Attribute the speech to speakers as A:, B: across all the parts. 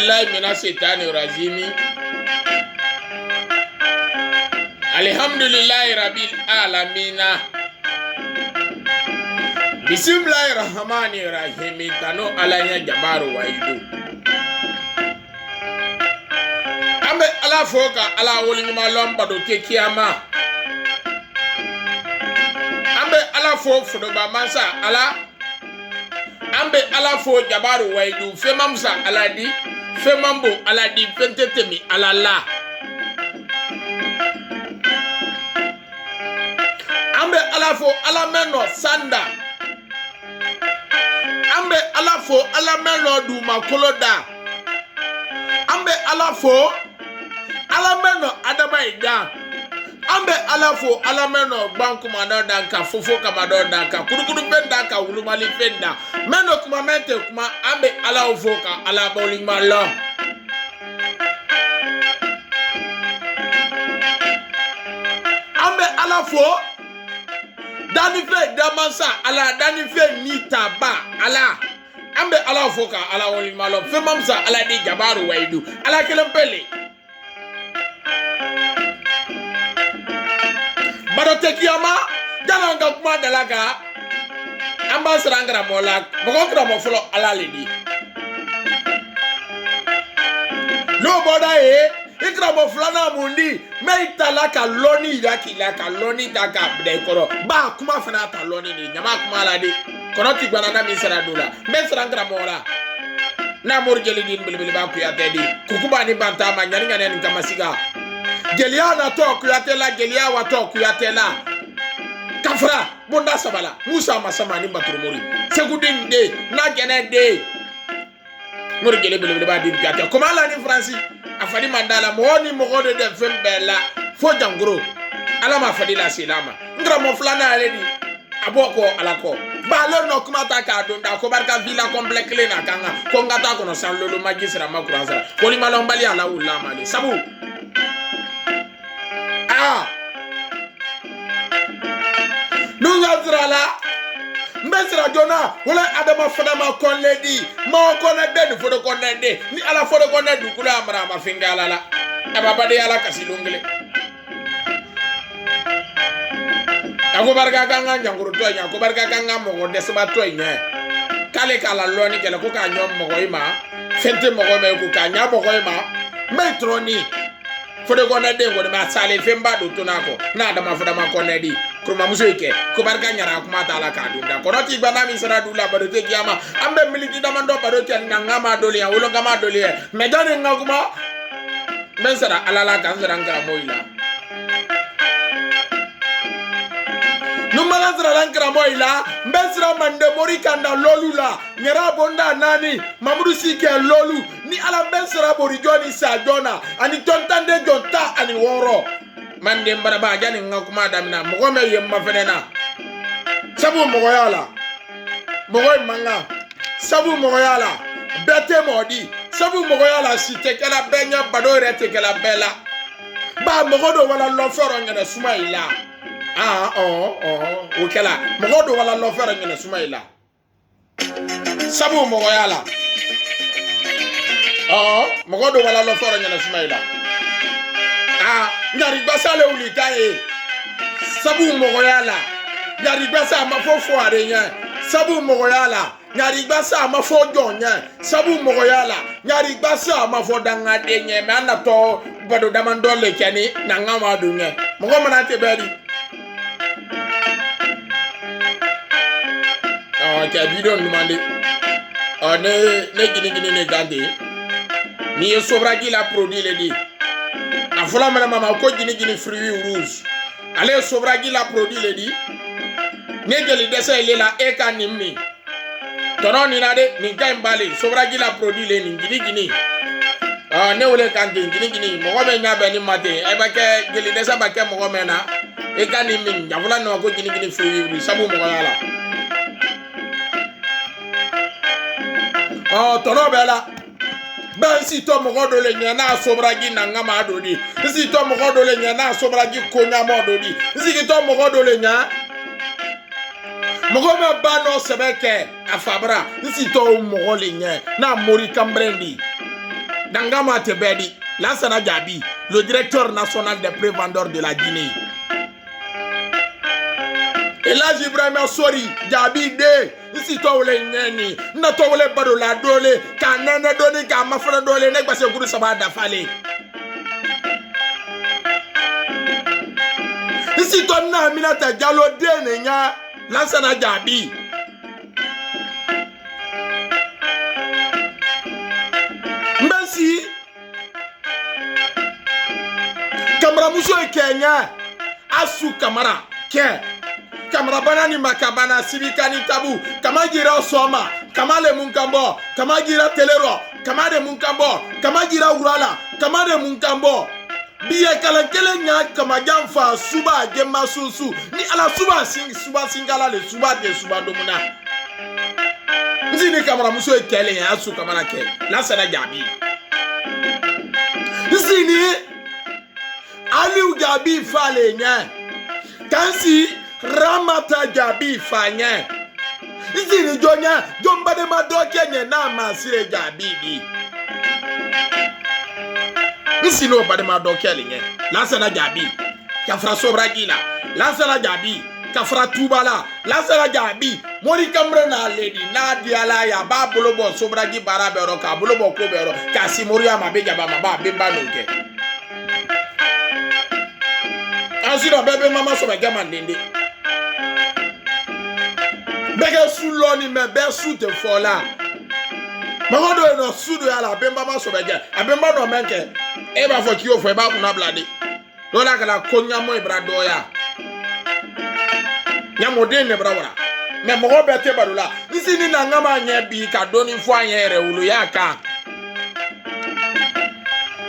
A: billahi minash shaitani rajim. Alhamdulillahi rabbil alamin. Bismillahirrahmanirrahim. Tano alanya jabaru waidu. Ambe ala foka ala woli malom bado ke kiyama. Ambe ala fo fudo ba mansa ala. Ambe ala fo jabaru waidu. Femamsa aladi. Femambo aladi pentetemi alala. Ambe alafo alameno sanda. Ambe alafo alameno du makoloda. Ambe alafo alameno adabaida. Ambe alafo alameno banku madoda nka fofo kamadoda nka kurukudu penda nka ulumali penda. Meno kuma mente kuma ambe alafo ka alaboli malo. Ambe alafo Danife damansa ala danife nita ba ala ambe ala foka ala woli malo fe mamsa ala di jabaru waidu ala kelempele barote kiyama jana nga kuma dalaga amba srangara mola bokokra mo folo ala ledi no boda ikra mo flana mundi meita la ka loni yaki la ka loni taka bre koro ba kuma fana ta loni ni nyama kuma la di kono ti gbana na mi sera dola me sera ngra mora na mor jeli din bilbil ba ku ya tedi kukuba ni banta ma nyani ngane ni kamasiga gelia na to ku ya tela gelia wa to ku ya tela kafra bonda sabala musa masama ni baturumuri segudin de na gene de mor jeli bilbil ba din gata kuma la ni franci afadi mandala moni mogode de fembela fo jangro ala ma fadi la silama ngra mo flana aledi aboko alako ba le no kuma ta ka don da ko barka villa complexe le na kanga ko ngata ko no san lolo magistra makuranza ko li malon bali ala ulama le sabu nunga zrala mbesra jona wala adama fadama kon ledi mo kon de fodo kon de ni ala fodo kon de kula amra ma fingala la ababa de ala kasilungile ako barka kanga nyanguru to nya ko barka kanga mo de sba to nya kale kala loni kele ko ka nyom mo ima fente mo me ko ka nya mo ima metroni fodo kon de ngo ma sale femba do to nako na adama fadama kon de kurma musoike ko barka nyara kuma tala ka dunda ko noti bana mi sara dula bado te kiyama ambe miliki damando bado te ngama doli ya ulo ngama doli ya medane ngakuma mensara alala kan sara ngara moila numala sara ngara moila mbesra mande morika nda lolula nyara bonda nani mamudu sike lolu ni ala mbesra bori joni sa jona ani tontande jonta ani woro mande mbaraba jani ngakuma damna mogome yemma fenena sabu mogoyala mogoy manga sabu mogoyala bete modi sabu mogoyala sitekela benya badore tekela bela ba mogodo wala loforo ngena sumaila okela mogodo wala loforo ngena sumaila sabu mogoyala mogodo wala loforo ngena sumaila nyari basale ulitaye sabu mogoyala nyari basa mafofo arenya sabu mogoyala nyari basa mafojo nya sabu mogoyala nyari basa mafodanga denye mana to bado damandole kani na ngama dunya mogoma na tebedi ta video ndumande ne gini ne gande ni sobragi la produit le di afola mena mama ko gini fruit rouge ale sobragi la produit le di negeli desa ile la eka nimni tono ni nade ni gaimbale sobragi la produit le ni gini ne wole kan gini mo be nya be ni mate e ba ke geli desa ba ke mo mena eka nimni afola no ko gini fruit rouge sabu mo yala tono bela ben si to mo godo le nya na sobragi na ngama dodi si to mo godo le nya na sobragi konya mo dodi si to mo godo le nya mo go me ba no sebeke afabra si to mo le nya na mori kambrendi Dangama Tebedi, Lansana Jabi, le directeur national des prévendeurs de la Guinée. Et là, Ibrahima Sori, Jabi de, ici toi le neni, na toi le badola dole, ka nene doni ka mafana dole, nek basi guru sabada fale. Ici toi na minata jalo de nenya, Lansana Jabi. Merci. Kamara muso Kenya, Asu Kamara, Ken. Kamara banani makabana sibikani tabu kamagira soma kamale munkambo kamagira telero kamade munkambo kamagira urala kamade munkambo biye kalankele nya kamajamfa suba gemma susu ni ala suba singala le suba de suba domuna nzini kamara muso ekele ya Asu Kamara ke Lansana Jabi nzini Aliou Jabi fale nya kansi Ramata Jabi fanya. Izi ni jonya, jomba de madoke nye na masire Jabi di. Isi no bade madoke linye. Lansana Jabi, kafra sobragila. Lansana Jabi, kafra tubala. Lansana Jabi, mori kamre na lady na diala ya ba bolobo sobragi barabe ro ka bolobo ko bero kasi mori amabe jaba maba bemba nonke. Asira bebe mama so be gamandende. Bege suloni me be su te fola. Magodo no sudu ya la bemba ma so bege. Abemba no menke. E ba fo kiyo fo e ba kuna blade. Do la kala konya mo ibra do ya. Nya modene bra wora. Me mo be te badula. Isi ni na ngama nya bi ka doni fo anya re wulu ya ka.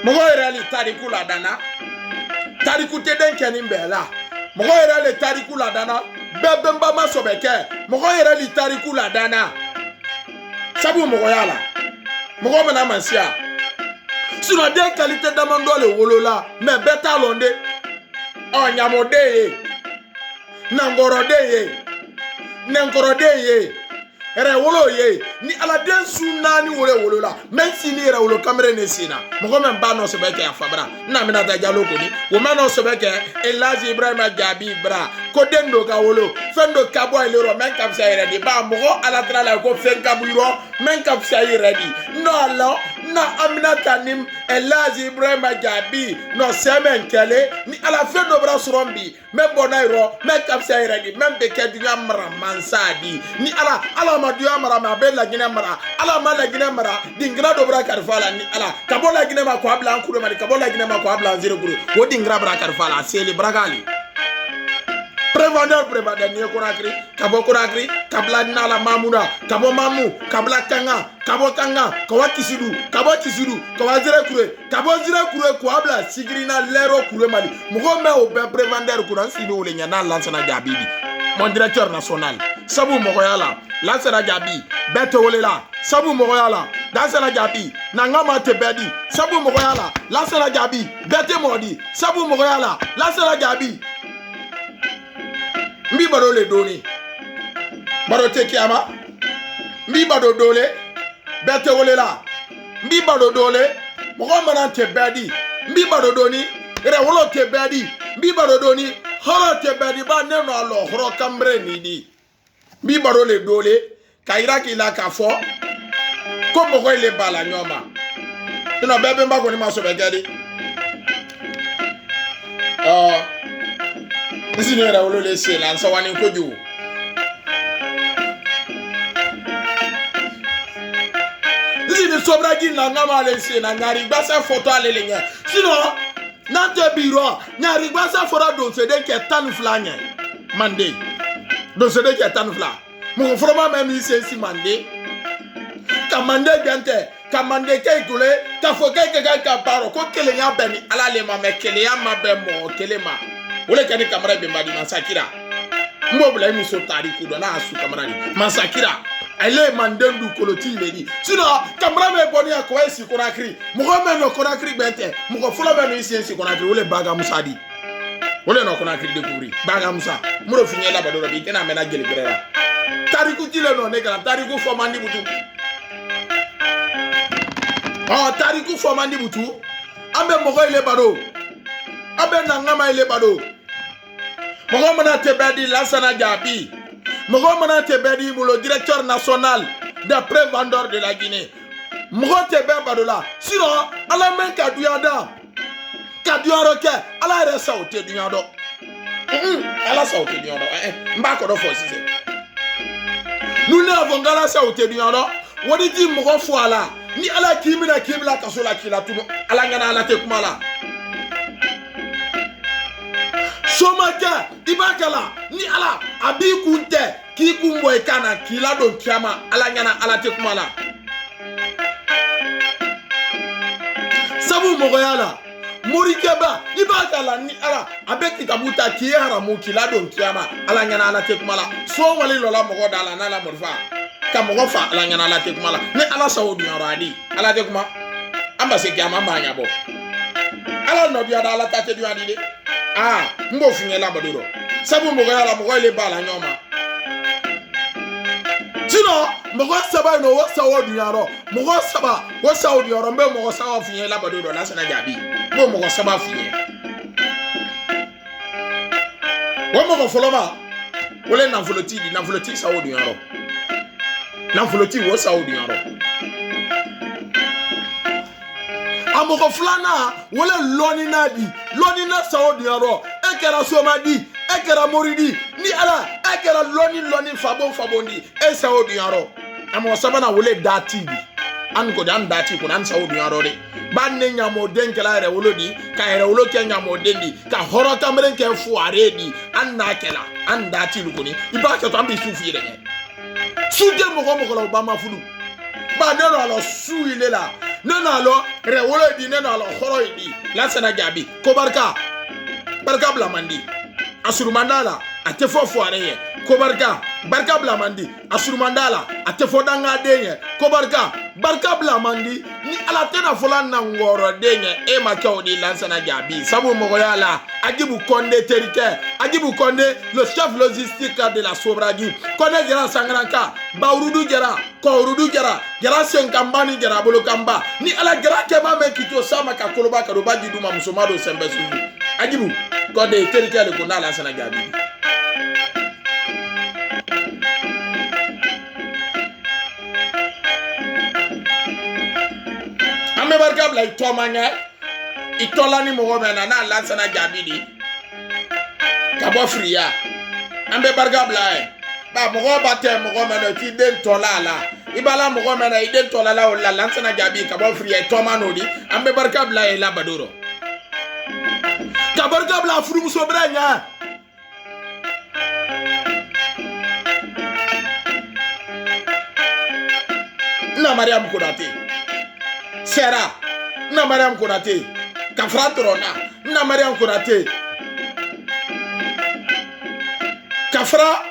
A: Mo go rali tariku la dana. Tariku te den kenin bela. Mo go rali tariku la dana. Bebemba masobeke mogo yera li tariku la dana sabu mogo yala mogo mena mansia sino de qualité damando le wolola me beta londe o nyamode ye nangorode ye nangorode ye ere wolo ye ni ala den sunani wolola même si ni ere wolo kamere ne sina mogo men ba no sobeke ya fabra na mina da jalo ko ni wo ma no sobeke Elaji Ibrahima Jabi bra ko dendo ka wolo fendo kabo ile ro men kapsa ire di ba mogo ala tra la ko fen kaburo men kapsa ire di no ala na amina tanim Elaji Ibrahima Jabi no semen kele ni ala fendo bra surombi me bonairo men kapsa ire di men be kedinya mara mansadi ni ala ma duya mara ma be la gine mara ala ma la gine mara dingra do bra karfala ni ala kabo la gine ma ko abla an kudo ma kabo la gine ma ko abla zero guru wo dingra bra karfala seli bragali prévendeur ni Conakry kabo Conakry kabla nala mamuna kabo mamu kabla kanga kabo kanga kawa kisidu kabo kisidu kawa zire kure ko abla sigrina lero kure mali mugo me o be prévendeur kuna sino ole nyana Lansana Jabi mon directeur national sabu mogo yala Lansana Jabi beto wole la sabu mogo yala Lansana Jabi nangama tebedi sabu mogo yala Lansana Jabi bete modi sabu mogo yala Lansana Jabi mbi bado le doni bado te kiama mbi bado dole bete wole la mbi bado dole mogo mana tebedi mbi bado doni re wolo tebedi mbi bado doni horo tebedi ba neno alo horo kambre nidi mbi bado le dole kaira ki la ka fo ko mogo ile bala nyoma ino bebe mbako ni maso begedi isi ni era wolo le se la nsa wani koju isi ni sobragi na ngama le se na nyari gbasa photo alele nya sino na te biro nyari gbasa fora don se de ke tan flanye mande don se de ke tan fla mo forma même si mande kamande gante kamande ke gule ka fo ke ka paro ko kele nya beni ala le ma me kele ya ma be mo kele ma wole kani kamera be mbadi Mansakira mbobula imu so tariku do na Asu Kamara ni Mansakira ale mandendu koloti ledi sino kamera me boni ya ko esi Conakry mugo no Conakry bente mugo fulo be no isi Conakry wole Baga Musa di wole no Conakry découvrir Baga Musa muro finye la badoro bi tena mena gele grera tariku tile no ne kana tariku fo mandi butu Oh, tariku fomandi butu. Ambe mogo ile bado. Ambe nangama ile bado. Mogo mana tebedi Lansana Diaby. Mogo mana tebedi le directeur national des prévendeurs de la Guinée. Mogo tebe bado la. Sinon, ala men kaduyada. Kaduyaro ke, ala resa o te duyado. Ala sa o te duyado. Mba kodo fo sise. Nous n'avons pas la sa o te duyado. Wodi di mogo fo ala. Ni ala kimina kimla kasola kila tuno. Ala ngana ala te kumala. Somaka ibakala ni ala abi kunte ki kumbo ekana kila don kiama ala nyana ala te kumala sabu mogoyala morikeba ibakala ni ala abeki tabuta ki haramu kila don kiama ala nyana ala te kumala so wali lola mogo dala na la morfa ka mogo fa ala nyana ala te kumala ni ala saudi aradi ala te kuma amba se kiama manya bo ala no dia ala tate dia di ah, mbo finye la baduro. Sabu mogo ya la mogo ile bala nyoma. Sino mogo saba no wasa wodu yaro. Mogo saba wasa wodu yaro mbe mogo saba finye la baduro Lansana Diaby. Mbo mogo saba finye. Wo mogo foloma. Wole na voloti sa wodu yaro. Na voloti wo sa wodu yaro. Amoko flana wole loni na saudi yaro ekera somadi ekera moridi ni ala ekera loni fabondi e saudi yaro amo sabana wole dati bi an ko dan dati ko nan saudi yaro de banne nyamo denkela re wolodi ka re wolo ke nyamo dendi ka horo tamren ke fu aredi an nakela an dati lu ko ni ibaka to ambi sufi de sude mo ko ba ma fulu ba ne lo su ile la nena lo rewolo di nena lo khoro di Lansana Diaby ko barka blamandi asurumandala atefo foare ko barka blamandi asurumandala atefo danga denye ko barka blamandi ni ala tena folan na ngoro denye e makao di Lansana Diaby sabu mogoyala Agibu Konde terike Agibu Konde le chef logistique de la Sobragi Konde gera sangranka baurudu gera ko gera senkambani gera bolokamba ni ala gera kema mekito sama ka koloba ka roba giduma musomado sembesu Agibu Konde terike le kona Lansana Diaby ame barka bla itomanya itolani mogo mena na Lansana Diaby di kabo fria ambe barga bla ba mogo bate mogo mena ti den tolala ibala mogo mena iden tolala o la Lansana Diaby kabo fria tomano di ambe barga bla la badoro kabarga bla furu so branya na Mariam Konate Sera na Mariam Konate Kafra Torona na Mariam Konate Kafra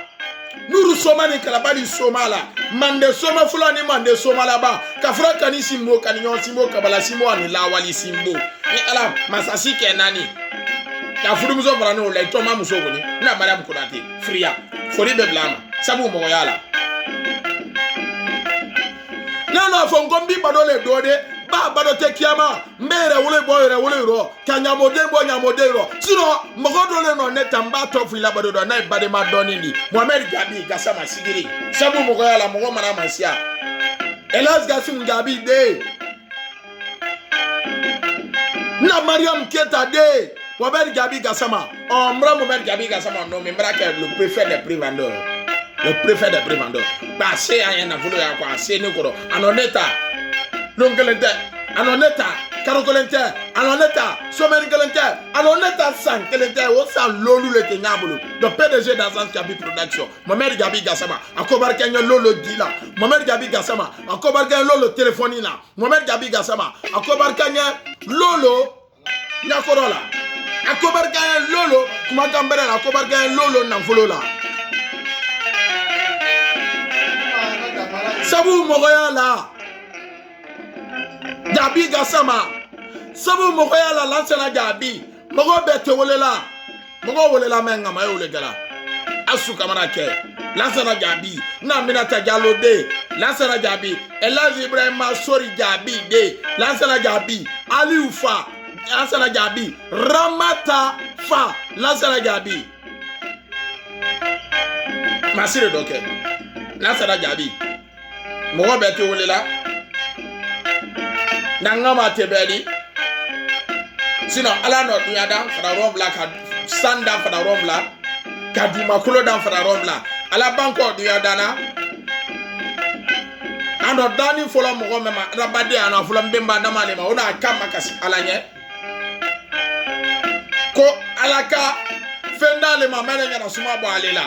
A: Nuru Soma ni kalabali Somala mande Soma fulani mande Somala ba Kafra kani simbo kani nyon simbo kabala simbo ani lawali simbo ni ala masasi ke nani Kafuru muso brano la toma muso goni na Mariam Konate fria fori be blama sabu mo yala na fongombi badole dode ba bado te kiama mbere wole boy re wole ro kanyamode ro sino mogodole no netamba to fila bado do na bade ma donindi Mohamed Gabi Gassama sigiri sabu mogoyala mogo mana masia Elas Gassum Gabi de na Mariam Keta de Mohamed Gabi Gassama Mohamed Gabi Gassama no membra que le préfet des prévendeurs ba se aya na vulu ya kwa se ni koro anoneta longelente anoneta karokolente anoneta somengelente anoneta san kelente o san lolu le kenyabulu le PDG d'Agence Diaby Production Mohamed Gabi Gassama akobar kenyo lolo dila Mohamed Gabi Gassama akobar kenyo lolo telefonina Mohamed Gabi Gassama akobar kenyo lolo nyakorola akobar kenyo lolo kuma kambere akobar kenyo lolo nanfolola sabu mogoyala Diaby Gassama sabu mogoyala Lansana Diaby mogo bete wolela menga mayo legala asu kamara ke Lansana Jabi, na Aminata Diallo de, Lansana Jabi, Elaz Ibrahim Sori Jabi de, Lansana Jabi, Aliou Fa, Lansana Jabi, Ramata Fa, Lansana Jabi. Masire doke, Lansana Jabi, Mogo bete wolela, Nangama Tebeli, sinon ala no dunyada fara rombla ka sanda fara rombla ka duma kulo dan fara rombla ala banko dunyada na ando dani folo mo mema rabade ana folo mbemba damale ma ona kama kasi ala nye ko alaka fenda le ma mena nyana suma bo alela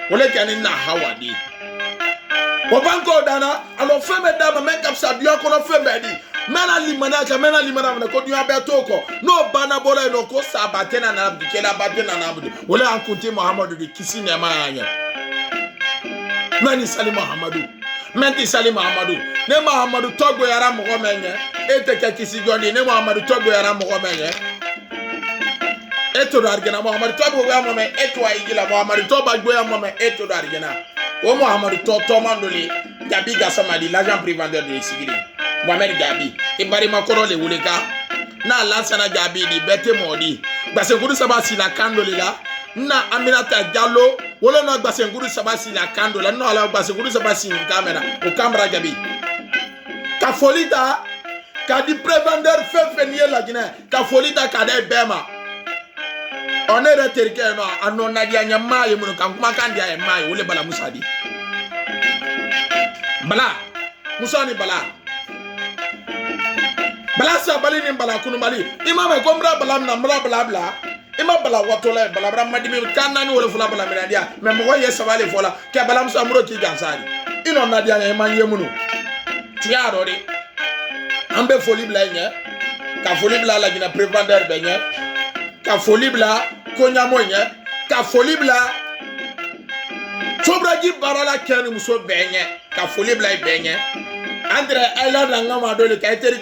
A: wole kani na hawadi ko banko dana alo feme dama men kapsa biyo ko no feme di mena limana ko dunya beto ko no bana bola no ko sabatena na abdu kela batena na abdu wala an kunti muhammadu di kisi ne ma anya mani sali muhammadu menti sali muhammadu ne muhammadu togo yara mo menye eteke kisi joni ne muhammadu togo yara mo menye eto do argena muhammadu togo ya mo men eto wa igila muhammadu toba gbo ya mo men eto do argena o muhammadu to mandoli Jabi Gasamadi l'agent préventeur de Sigiri Mohamed Jabi ibari makoro le wuleka na Lansana Jabi di bete modi basenguru sabasi la kandoli la na Aminata Diallo wolo no basenguru sabasi la kandola no ala basenguru sabasi kamera o kamera Jabi ka folita ka di préventeur fefenier la Guinée ka folita ka de bema onere terike no anona dia nyama yemu kan kuma kan dia e mai wole bala musadi bala musani bala sa bali ni bala kunu bali imama ko mbra bala na mbra bala bla ima bala watola bala bra madimi kanani wala fula bala menadia me mo ye sabale fola ke bala musa muro ki gansari ino nadia e man yemunu tiaro de ambe foli bla nya ka foli bla la gina préventeur be nya ka foli bla ko nyamo nya ka foli bla sobraji barala kene muso be nya ka foli bla be nya Andre Ella Rangama Dole qui a été le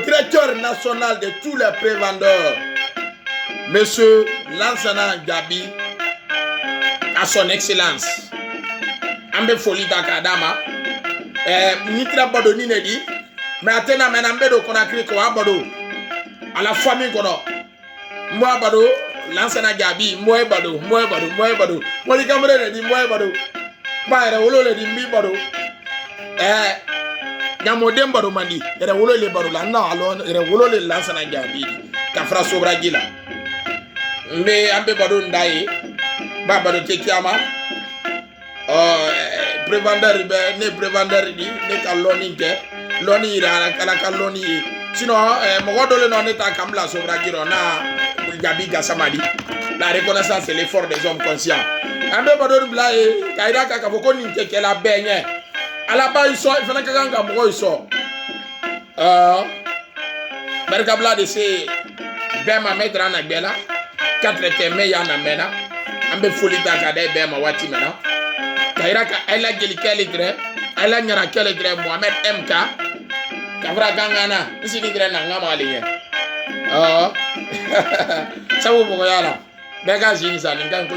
A: directeur national de tous les prévendeurs, Monsieur Lansana Jabi, à son excellence. Ambe Foli Dakadama, Nitra Bodo Ninedi, mais Atena Menambedo Konakri Ko Abado, à la famille Kono, moi Bado, Lansana Jabi, moi Bado, moi les camarades dit moi Bado. Ba wolo le di mbi baro nyamo dem baro mandi ere wolo le baro la na alo ere wolo le Lansana Jabi ka fra sobra gila mbe ambe baro ndai ba baro tekiama prévendeur be ne prévendeur di ne ka loni ke loni ira kala ka loni sino mo godole no ne ta kamla sobra giro na Jabi Gasamadi la reconnaissance et l'effort des hommes conscients ambe badori blaye kaira kaka foko ni keke la benye ala ba iso ifana kaka nga mo iso barka bla de se bema medra na gbela 4 teme ya na mena ambe foli ta ka de bema wati mena kaira ka ela geli kele dre ela nyara kele dre Mohamed MK kavra gangana isi ni dre na ngama aliye sabu bogo yala bega jini sa ninga ko